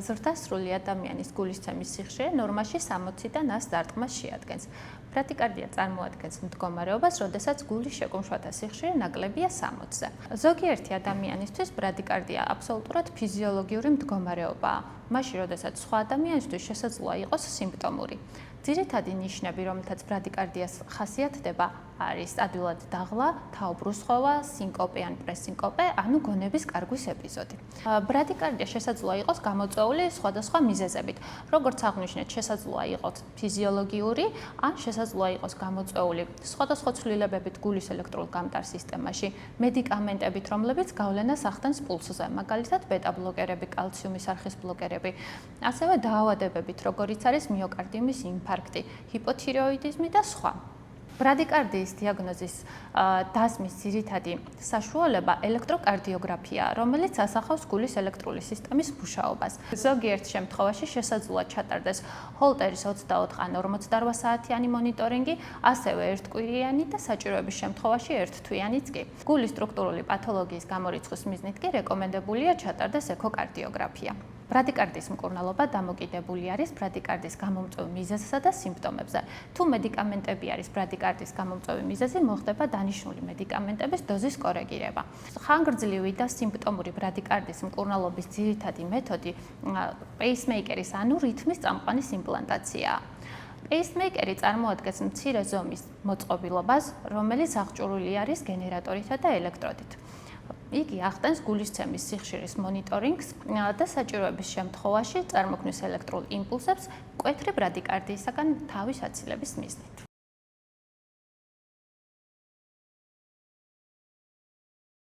ზრდასრული ადამიანის გულისცემის სიხშირე ნორმაში 60-დან 100 დარტყმას შეადგენს. ბრადიკარდია წარმოადგენს მდგომარეობას, როდესაც გულის შეკუმშვათა სიხშირე ნაკლებია 60-ზე. ზოგიერთი ადამიანისთვის ბრადიკარდია აბსოლუტურად ფიზიოლოგიური მდგომარეობაა, მაშინ როდესაც სხვა ადამიანისთვის შესაძლოა იყოს სიმპტომური. ძირითადი ნიშნები, რომელთაც ბრადიკარდიას ხასიათდება, არის ადვილად დაღლა, თაუბრუსხოვა, სინკოპე ან პრესინკოპე, ანუ გონების კარგვის ეპიზოდი. ბრადიკარდია შესაძლოა იყოს გამოწვეული სხვადასხვა მიზეზებით, როგორც აღვნიშნეთ, შესაძლოა იყოს ფიზიოლოგიური, ან შესაძლოა იყოს გამოწვეული სხვადასხვა ცვლილებებით გულის ელექტრულ გამტარ სისტემაში, მედიკამენტებით, რომლებიც გავლენას ახდენს პულსზე, მაგალითად ბეტა-ბლოკერები, კალციუმის არხის ბლოკერები, ასევე დაავადებებით, როგორიც არის მიოკარდიუმის ინფარქტი, ჰიპოთიროიდიზმი და სხვა. ბრადიკარდიის დიაგნოზის დასმის ძირითადი საშუალება ელექტროკარდიოგრაფიაა, რომელიც ასახავს გულის ელექტრული სისტემის მუშაობას. ზოგიერთ შემთხვევაში შესაძლოა ჩატარდეს ჰოლტერის 24 ან 48 საათიანი მონიტორინგი, ასევე ერთკვირიანი და საჭიროების შემთხვევაში ერთთვიანიც კი. გულის სტრუქტურული პათოლოგიის გამორიცხვის მიზნით კი რეკომენდებულია ჩატარდეს ექოკარდიოგრაფია. ბრადიკარდიის მკურნალობა დამოკიდებული არის ბრადიკარდიის გამომწვევ მიზეზსა და სიმპტომებზე. თუ მედიკამენტები არის ბრადიკარდიის გამომწვევი მიზეზი, მოხდება დანიშნული მედიკამენტების დოზის კორეგირება. ხანგრძლივი და სიმპტომური ბრადიკარდიის მკურნალობის ძირითადი მეთოდი პეისმეიკერის ანუ რითმის წამყვანის იმპლანტაციაა. პეისმეიკერი წარმოადგენს მცირე ზომის მოწყობილობას, რომელიც აღჭურვილი არის გენერატორითა და ელექტროდით. იგი ახდენს გულისცემის სიხშირის მონიტორინგს და საჭიროების შემთხვევაში წარმოქმნის ელექტრულ იმპულსებს მკვეთრი ბრადიკარდიისაგან თავის აცილების მიზნით.